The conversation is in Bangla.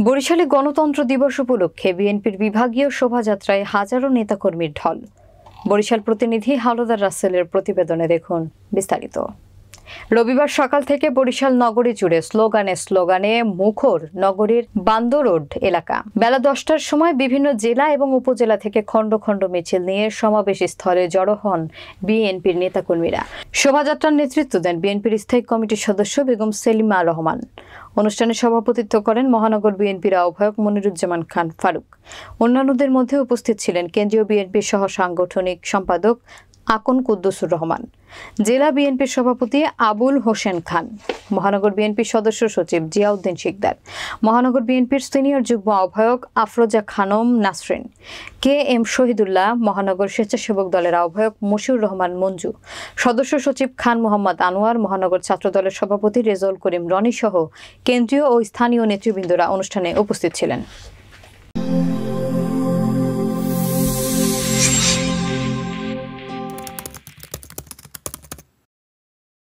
বরিশালে গণতন্ত্র দিবস উপলক্ষে বিএনপির বিভাগীয় শোভাযাত্রায় হাজারো নেতাকর্মীর ঢল। বরিশাল প্রতিনিধি হাওলাদার রাসেলের প্রতিবেদনে দেখুন বিস্তারিত। রবিবার সকাল থেকে বরিশাল নগরী জুড়ে স্লোগানে মুখর নগরীর বান্দর রোড এলাকা। বেলা 10টার সময় বিভিন্ন জেলা এবং উপজেলা থেকে খণ্ড খণ্ড মিছিল নিয়ে সমাবেশ স্থলে জড়ো হন বিএনপির নেতাকর্মীরা। শোভাযাত্রার নেতৃত্ব দেন বিএনপির স্থায়ী কমিটির সদস্য বেগম সেলিমা রহমান। অনুষ্ঠানে সভাপতিত্ব করেন মহানগর বিএনপির আহ্বায়ক মনিরুজ্জামান খান ফারুক। অন্যান্যদের মধ্যে উপস্থিত ছিলেন কেন্দ্রীয় বিএনপির সহ সাংগঠনিক সম্পাদক আকন কুদ্দুসুর রহমান, জেলা বিএনপির সভাপতি আবুল হোসেন খান, মহানগর বিএনপির সদস্য সচিব জিয়াউদ্দিন শিকদার, মহানগর বিএনপির সিনিয়র যুগ্ম আহ্বায়ক আফরোজা খানম নাসরিন, কে এম শহীদুল্লাহ, মহানগর স্বেচ্ছাসেবক দলের আহ্বায়ক মশিউর রহমান মঞ্জু, সদস্য সচিব খান মোহাম্মদ আনোয়ার, মহানগর ছাত্র দলের সভাপতি রেজাউল করিম রনি সহ কেন্দ্রীয় ও স্থানীয় নেতৃবৃন্দরা অনুষ্ঠানে উপস্থিত ছিলেন।